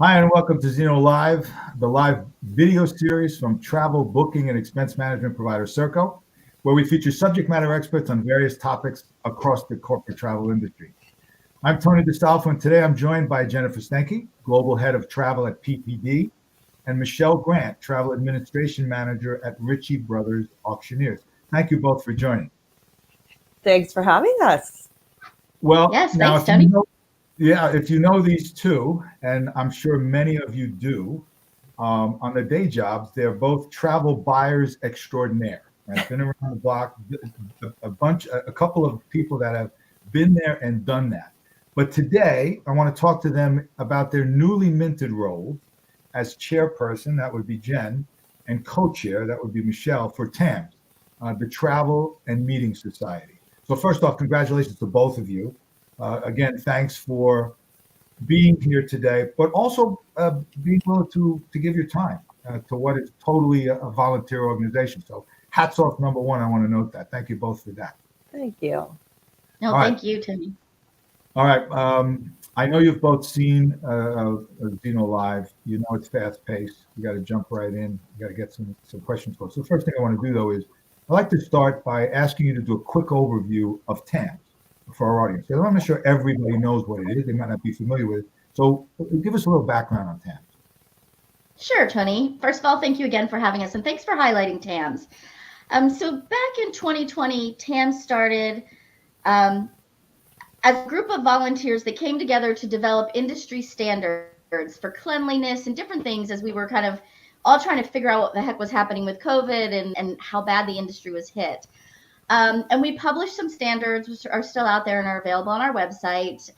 Hi, and welcome to Zeno Live, the live video series from travel booking and expense management provider Serko, where we feature subject matter experts on various topics across the corporate travel industry. I'm Tony DeStalfo, and today I'm joined by Jennifer Steinke, Global Head of Travel at PPD, and Michelle Grant, Travel Administration Manager at Ritchie Brothers Auctioneers. Thank you both for joining. Thanks for having us. Well, yes, now thanks, Tony. If you know these two, and I'm sure many of you do, on their day jobs, they're both travel buyers extraordinaire. Right? Been around the block, a couple of people that have been there and done that. But today, I want to talk to them about their newly minted roles as chairperson, that would be Jen, and co-chair, that would be Michelle, for TAMs, the Travel and Meeting Society. So first off, congratulations to both of you. Again, thanks for being here today, but also being willing to give your time to what is totally a volunteer organization. So hats off, number one. I want to note that. Thank you both for that. Thank you. No, thank you, Tony. All right. I know you've both seen Zeno Live. You know it's fast paced. You got to jump right in. You got to get some questions going. So the first thing I want to do, though, is I'd like to start by asking you to do a quick overview of TAMs for our audience. I want to make sure everybody knows what it is. They might not be familiar with it. So give us a little background on TAMs. Sure, Tony. First of all, thank you again for having us, and thanks for highlighting TAMs. So back in 2020, TAMs started as a group of volunteers that came together to develop industry standards for cleanliness and different things as we were kind of all trying to figure out what the heck was happening with COVID and how bad the industry was hit. And we published some standards, which are still out there and are available on our website.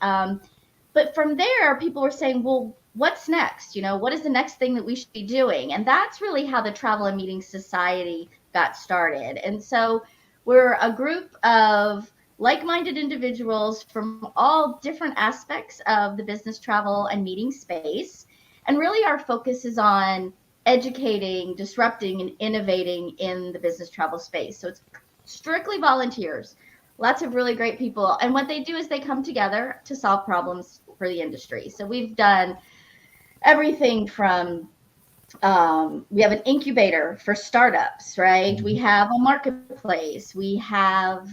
But from there, people were saying, well, what's next? You know, what is the next thing that we should be doing? And that's really how the Travel and Meeting Society got started. And so we're a group of like-minded individuals from all different aspects of the business travel and meeting space. And really our focus is on educating, disrupting, and innovating in the business travel space. So it's strictly volunteers, lots of really great people. And what they do is they come together to solve problems for the industry. So we've done everything from, we have an incubator for startups, right? We have a marketplace. We have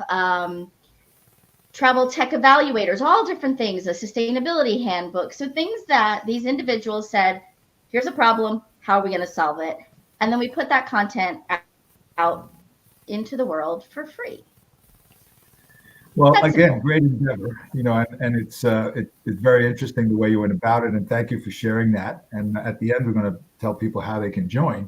travel tech evaluators, all different things, a sustainability handbook. So things that these individuals said, here's a problem, how are we going to solve it? And then we put that content out into the world for free. Well, again, great endeavor, you know, and it's very interesting the way you went about it, and thank you for sharing that. And at the end, we're going to tell people how they can join.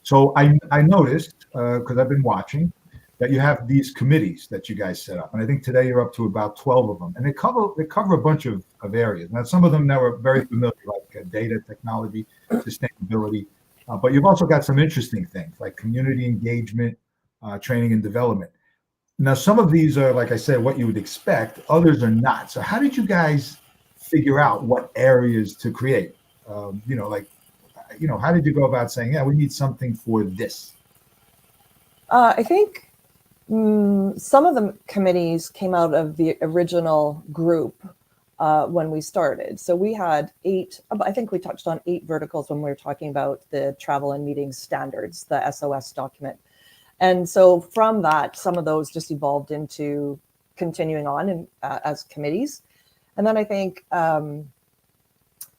So I noticed, because I've been watching, that you have these committees that you guys set up, and I think today you're up to about 12 of them, and they cover a bunch of areas. Now, some of them that were very familiar, like data, technology, sustainability, but you've also got some interesting things like community engagement, training and development. Now, some of these are, like I said, what you would expect. Others are not. So how did you guys figure out what areas to create? How did you go about saying, yeah, we need something for this? I think some of the committees came out of the original group when we started. So we had 8, I think we touched on 8 verticals when we were talking about the travel and meeting standards, the SOS document. And so from that, some of those just evolved into continuing on as committees. And then I think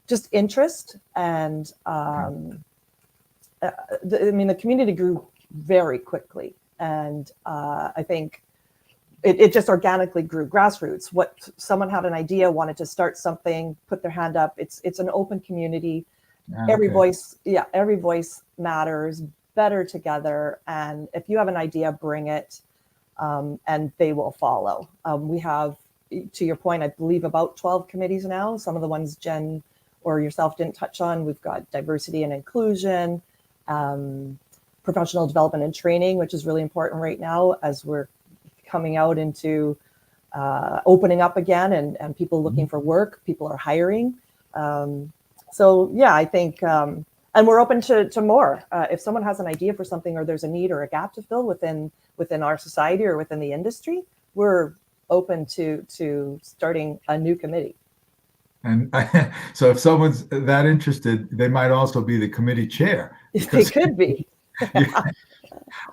just interest and the community grew very quickly. And I think it just organically grew, grassroots. What someone had an idea, wanted to start something, put their hand up. It's an open community. Okay. Every voice matters. Better together, and if you have an idea, bring it, and they will follow. We have, to your point, I believe about 12 committees now. Some of the ones Jen or yourself didn't touch on. We've got diversity and inclusion, professional development and training, which is really important right now as we're coming out into opening up again and people looking for work, people are hiring. So yeah, I think and we're open to more. If someone has an idea for something, or there's a need or a gap to fill within our society or within the industry, we're open to starting a new committee. And so if someone's that interested, they might also be the committee chair. They could be.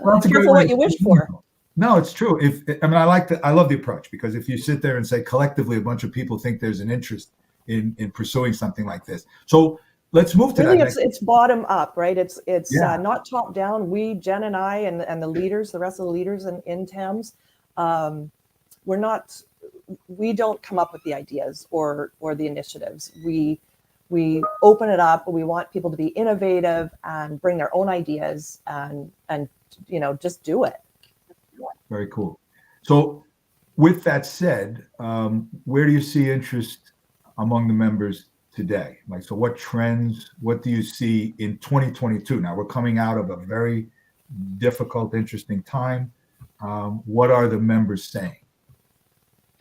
Well, it's a great Careful way what you wish for. No, it's true. I love the approach, because if you sit there and say collectively a bunch of people think there's an interest in pursuing something like this. So let's move to Really, that. it's bottom up, right? It's Yeah. not top down. We, Jen and I, and the leaders, the rest of the leaders in TAMS, we don't come up with the ideas or the initiatives. We open it up. We want people to be innovative and bring their own ideas and just do it. Very cool. So with that said, where do you see interest among the members today? Like, so what trends, what do you see in 2022? Now we're coming out of a very difficult, interesting time. What are the members saying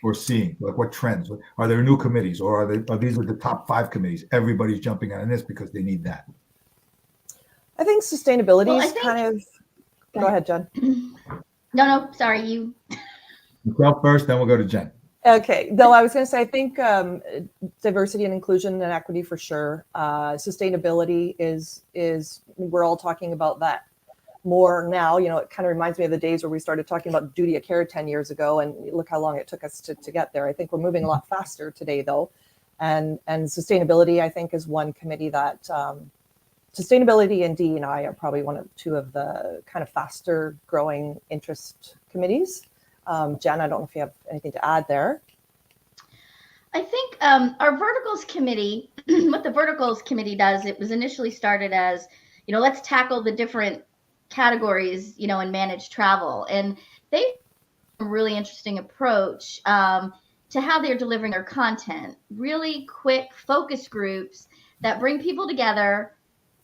or seeing? Like, what trends? Are there new committees, or are these the top 5 committees? Everybody's jumping on this because they need that. I think sustainability Well, is kind of. Go ahead, Jen. No, sorry, you. Michelle first, then we'll go to Jen. Okay. No, I was going to say, I think diversity and inclusion and equity for sure. Sustainability is we're all talking about that more now. It kind of reminds me of the days where we started talking about duty of care 10 years ago, and look how long it took us to get there. I think we're moving a lot faster today, though. And sustainability, I think, is one committee that sustainability and D&I are probably two of the kind of faster growing interest committees. Jen, I don't know if you have anything to add there. I think our verticals committee, what the verticals committee does, it was initially started as, let's tackle the different categories, in managed travel. And they have a really interesting approach to how they're delivering their content. Really quick focus groups that bring people together.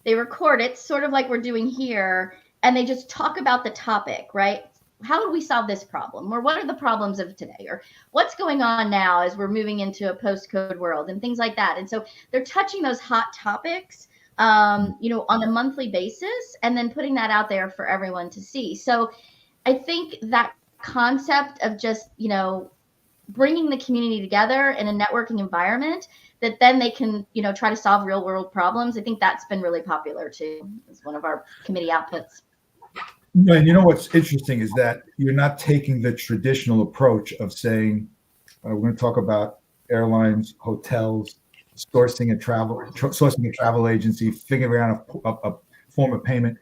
They record it sort of like we're doing here, and they just talk about the topic, right? How do we solve this problem? Or what are the problems of today? Or what's going on now as we're moving into a post-COVID world and things like that. And so they're touching those hot topics, on a monthly basis, and then putting that out there for everyone to see. So I think that concept of just, bringing the community together in a networking environment that then they can, try to solve real world problems. I think that's been really popular too. It's one of our committee outputs. And what's interesting is that you're not taking the traditional approach of saying, we're going to talk about airlines, hotels, sourcing a travel agency, figuring out a form of payment.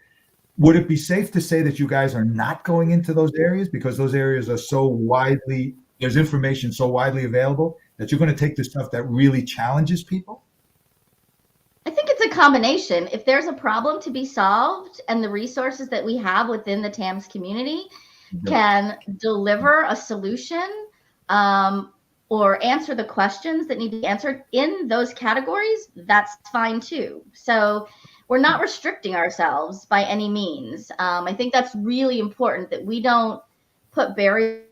Would it be safe to say that you guys are not going into those areas because those areas are so widely, there's information so widely available that you're going to take the stuff that really challenges people? I think it's a combination. If there's a problem to be solved and the resources that we have within the TAMS community can deliver a solution or answer the questions that need to be answered in those categories, that's fine too. So we're not restricting ourselves by any means. I think that's really important that we don't put barriers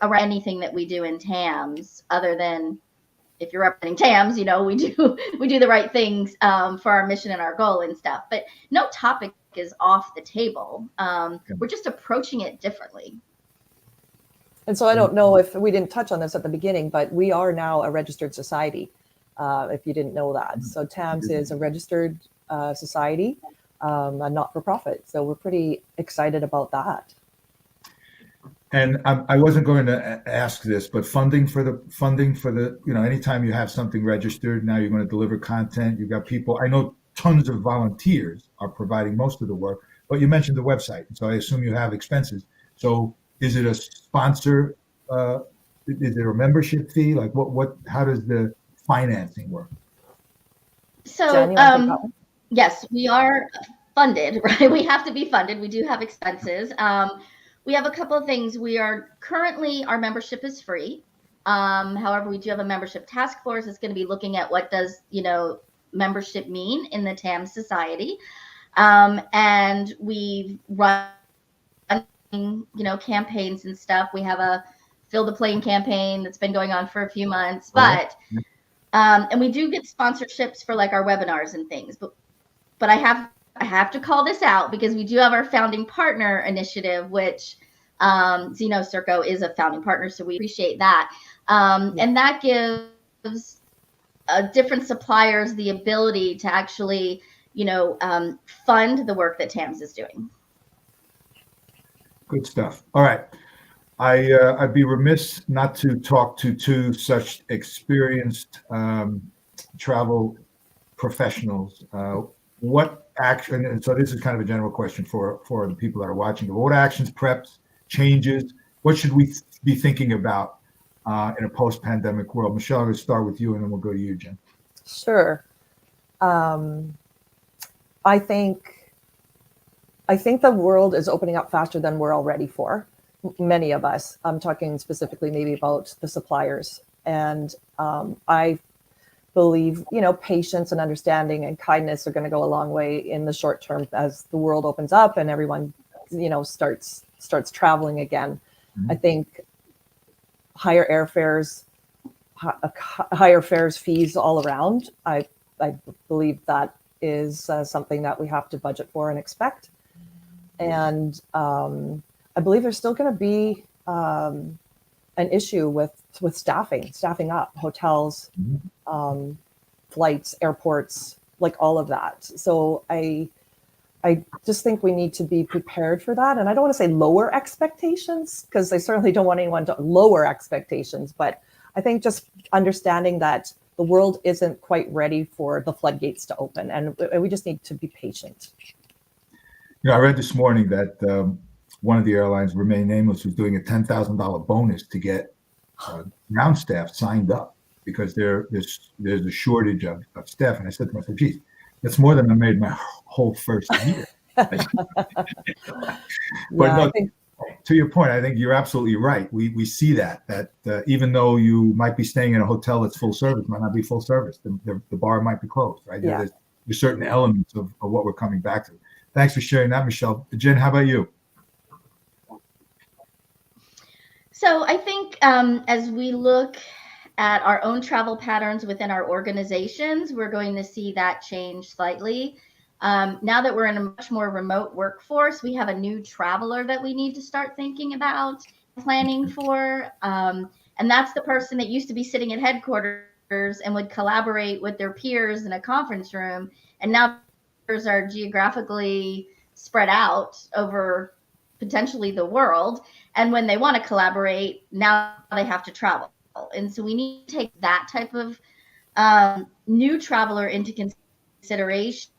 around anything that we do in TAMS, other than if you're representing TAMS, we do the right things for our mission and our goal and stuff. But no topic is off the table. We're just approaching it differently. And so I don't know if we didn't touch on this at the beginning, but we are now a registered society, if you didn't know that. So TAMS is a registered society, a not-for-profit. So we're pretty excited about that. And I wasn't going to ask this, but funding for the, anytime you have something registered, now you're going to deliver content. You've got people, I know tons of volunteers are providing most of the work, but you mentioned the website. So I assume you have expenses. So is it a sponsor? Is there a membership fee? Like how does the financing work? So, yes, we are funded, right? We have to be funded. We do have expenses. We have a couple of things. Our membership is free. However, we do have a membership task force that's going to be looking at what does, membership mean in the TAMS society. And we've run, campaigns and stuff. We have a Fill the Plane campaign that's been going on for a few months, but, and we do get sponsorships for like our webinars and things, but I have to call this out because we do have our founding partner initiative, which Zeno Serko is a founding partner. So we appreciate that. And that gives different suppliers the ability to actually, fund the work that TAMS is doing. Good stuff. All right. I'd be remiss not to talk to two such experienced travel professionals. What action, and so this is kind of a general question for the people that are watching, what actions, preps, changes, what should we be thinking about in a post-pandemic world? Michelle, I'm going to start with you and then we'll go to you, Jen. Sure. I think the world is opening up faster than we're all ready for. Many of us. I'm talking specifically maybe about the suppliers. And I believe, patience and understanding and kindness are going to go a long way in the short term as the world opens up and everyone, starts traveling again. Mm-hmm. I think higher airfares, higher fares, fees all around. I believe that is something that we have to budget for and expect. And I believe there's still going to be an issue with staffing up hotels, flights, airports, like all of that. So I just think we need to be prepared for that. And I don't want to say lower expectations, because I certainly don't want anyone to lower expectations, but I think just understanding that the world isn't quite ready for the floodgates to open, and we just need to be patient. I read this morning that one of the airlines, Remain Nameless, was doing a $10,000 bonus to get ground staff signed up because there's a shortage of staff. And I said to myself, geez, that's more than I made my whole first year. But no, to your point, I think you're absolutely right. We see that even though you might be staying in a hotel that's full service, might not be full service. The bar might be closed, right? Yeah. There's certain elements of what we're coming back to. Thanks for sharing that, Michelle. Jen, how about you? So I think as we look at our own travel patterns within our organizations, we're going to see that change slightly. Now that we're in a much more remote workforce, we have a new traveler that we need to start thinking about, planning for. And that's the person that used to be sitting at headquarters and would collaborate with their peers in a conference room. And now peers are geographically spread out over potentially the world. And when they want to collaborate, now they have to travel. And so we need to take that type of new traveler into consideration.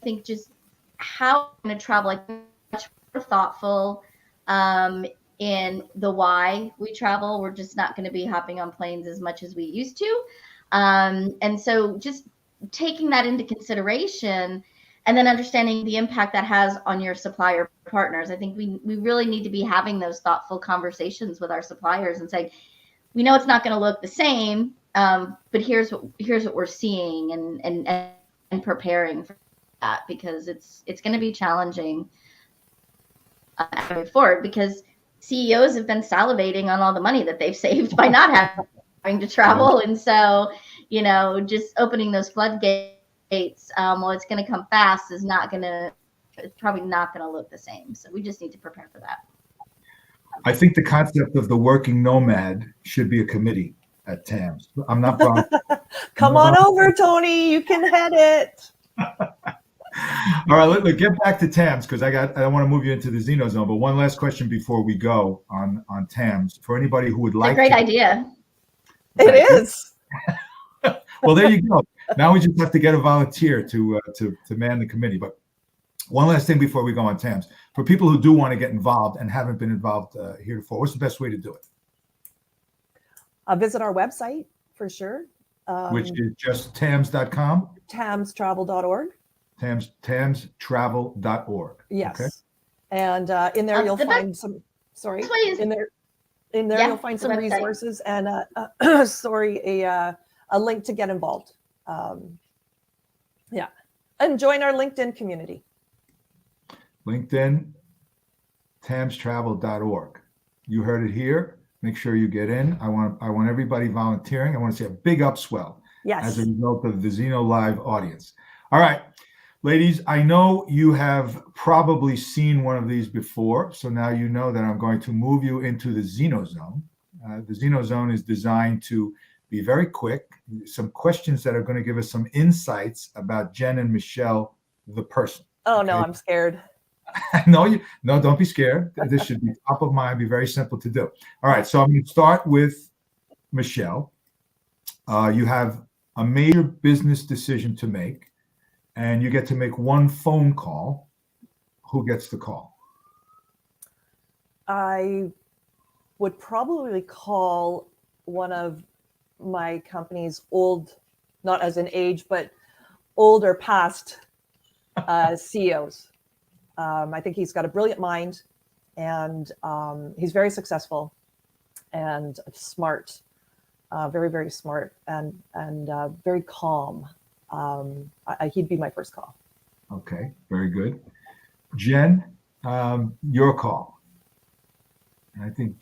I think just how we're going to travel, like much more thoughtful in the why we travel. We're just not going to be hopping on planes as much as we used to. And so just taking that into consideration and then understanding the impact that has on your supplier partners. I think we really need to be having those thoughtful conversations with our suppliers and saying, we know it's not going to look the same, but here's what we're seeing and preparing for that, because it's going to be challenging going forward, because CEOs have been salivating on all the money that they've saved by not having to travel. And so, just opening those floodgates, well, it's going to come fast, it's probably not going to look the same. So we just need to prepare for that. I think the concept of the working nomad should be a committee at TAMs. I'm not wrong. Come on over, Tony. You can head it. All right, let's get back to TAMs, because I don't want to move you into the xenozone. But one last question before we go on TAMs for anybody who would like. It's a great idea. It is. Well, there you go. Now we just have to get a volunteer to man the committee. But one last thing before we go on TAMs, for people who do want to get involved and haven't been involved heretofore, what's the best way to do it? Visit our website for sure. Which is just tams.com? tamstravel.org. tamstravel.org. Yes. Okay. And in there you'll find some. Sorry. In there you'll find some resources and a link to get involved. And join our LinkedIn community. LinkedIn, tamstravel.org. You heard it here. Make sure you get in. I want everybody volunteering. I want to see a big upswell as a result of the Zeno Live audience. All right, ladies, I know you have probably seen one of these before, so now you know that I'm going to move you into the xenozone. The xenozone is designed to be very quick. Some questions that are going to give us some insights about Jen and Michelle, the person. Oh no, Okay? I'm scared. No, don't be scared. This should be top of mind, be very simple to do. All right, so I'm going to start with Michelle. You have a major business decision to make, and you get to make one phone call. Who gets the call? I would probably call one of my company's old, not as an age, but older past CEOs. I think he's got a brilliant mind, and he's very successful and smart, very, very smart, and very calm. He'd be my first call. Okay, very good. Jen, your call. And I think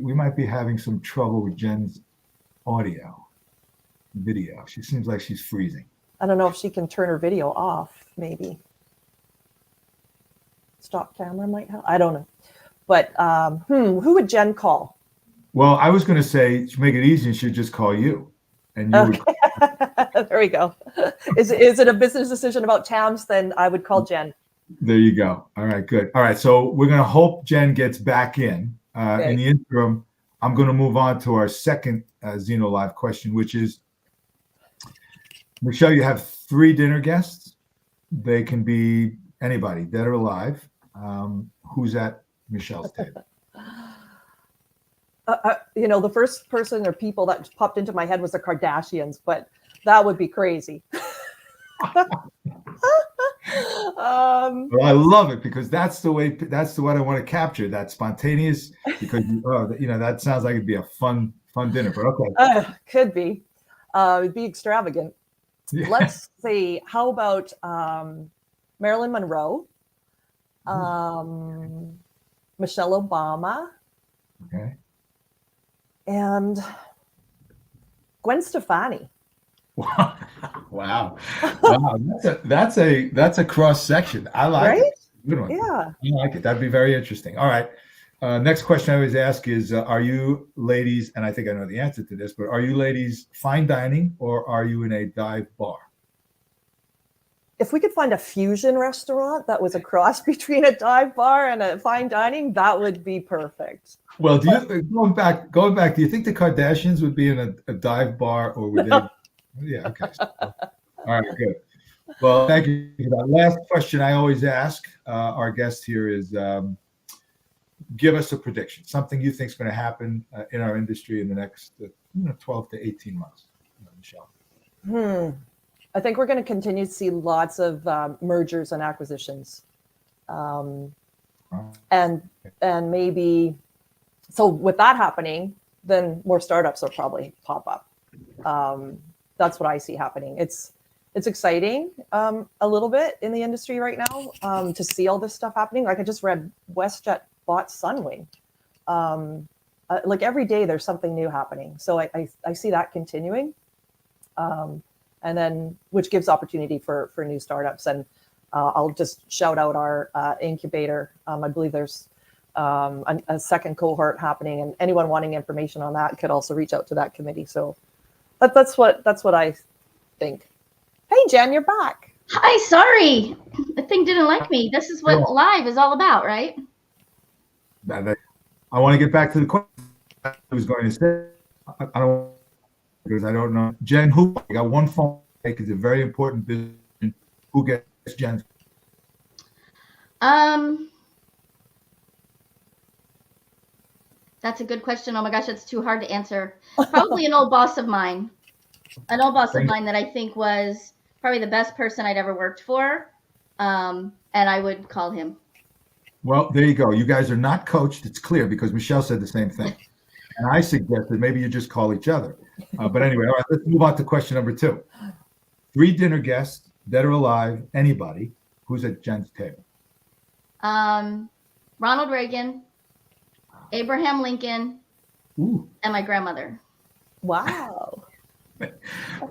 we might be having some trouble with Jen's video. She seems like she's freezing. I don't know if she can turn her video off, maybe. Stop camera might help. I don't know. But who would Jen call? Well, I was going to say, to make it easy, she'd just call you. And you Okay. There we go. Is it a business decision about TAMs? Then I would call Jen. There you go. All right, good. All right, so we're going to hope Jen gets back in. Okay. In the interim, I'm going to move on to our second Zeno Live question, which is, Michelle, you have 3 dinner guests. They can be anybody, dead or alive. Who's at Michelle's table? The first person or people that popped into my head was the Kardashians, but that would be crazy. Well, I love it because that's the what I want to capture, that spontaneous, because that sounds like it'd be a fun dinner, but okay. Could be. It'd be extravagant. Yeah. Let's see. How about Marilyn Monroe, Michelle Obama, Okay. and Gwen Stefani. Wow. That's a cross section. I like Right? it. Good one. Yeah. I like it. That'd be very interesting. All right. Next question I always ask is, are you ladies, and I think I know the answer to this, but are you ladies fine dining or are you in a dive bar? If we could find a fusion restaurant that was a cross between a dive bar and a fine dining, that would be perfect. Well, going back, do you think the Kardashians would be in a dive bar, or would they? Yeah, okay. All right, good. Well, thank you for that. Last question I always ask our guest here is, give us a prediction, something you think is going to happen in our industry in the next 12 to 18 months. Michelle. I think we're going to continue to see lots of mergers and acquisitions, and maybe. So with that happening, then more startups will probably pop up. That's what I see happening. It's exciting a little bit in the industry right now to see all this stuff happening. Like I just read WestJet bought Sunwing. Like every day there's something new happening. So I see that continuing. And then which gives opportunity for new startups. And I'll just shout out our incubator. I believe there's a second cohort happening, and anyone wanting information on that could also reach out to that committee. So that's what I think. Hey, Jen, you're back. Hi, sorry. The thing didn't like me. This is what live is all about, right? I want to get back to the question I was going to say. I don't, because I don't know. Jen, I got one phone. It's a very important business. Who gets Jen? That's a good question. Oh my gosh, it's too hard to answer. Probably an old boss of mine. An old boss of mine that I think was probably the best person I'd ever worked for. And I would call him. Well, there you go. You guys are not coached. It's clear because Michelle said the same thing. And I suggested maybe you just call each other. But anyway, all right, let's move on to question number 2. 3 dinner guests, dead or alive, anybody, who's at Jen's table? Ronald Reagan, Abraham Lincoln, Ooh. and my grandmother. Wow.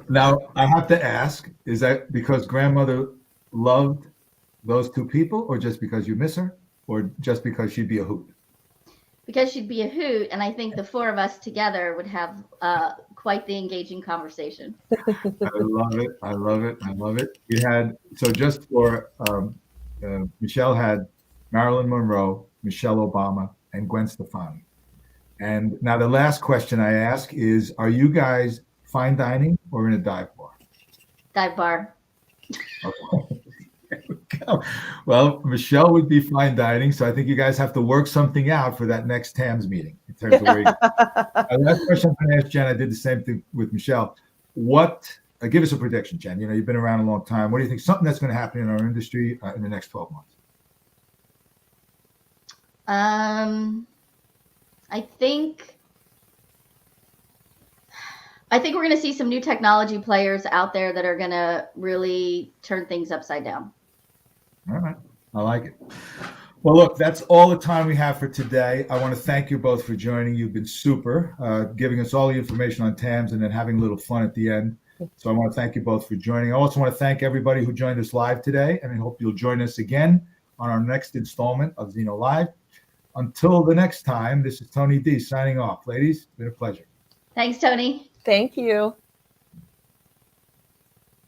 Now, I have to ask, is that because grandmother loved those 2 people, or just because you miss her, or just because she'd be a hoot? Because she'd be a hoot, and I think the 4 of us together would have quite the engaging conversation. I love it. I love it. I love it. We had, so just for, Michelle had Marilyn Monroe, Michelle Obama, and Gwen Stefani. And now the last question I ask is, are you guys fine dining or in a dive bar? Dive bar. Well, Michelle would be fine dining, so I think you guys have to work something out for that next TAMs meeting in terms of where you last question I'm going to ask Jen. I did the same thing with Michelle. Give us a prediction, Jen. You know, you've been around a long time. What do you think? Something that's going to happen in our industry in the next 12 months? I think we're going to see some new technology players out there that are going to really turn things upside down. All right. I like it. Well, look, that's all the time we have for today. I want to thank you both for joining. You've been super, giving us all the information on TAMs and then having a little fun at the end. So I want to thank you both for joining. I also want to thank everybody who joined us live today, and I hope you'll join us again on our next installment of Zeno Live. Until the next time, this is Tony D signing off. Ladies, it's been a pleasure. Thanks, Tony. Thank you.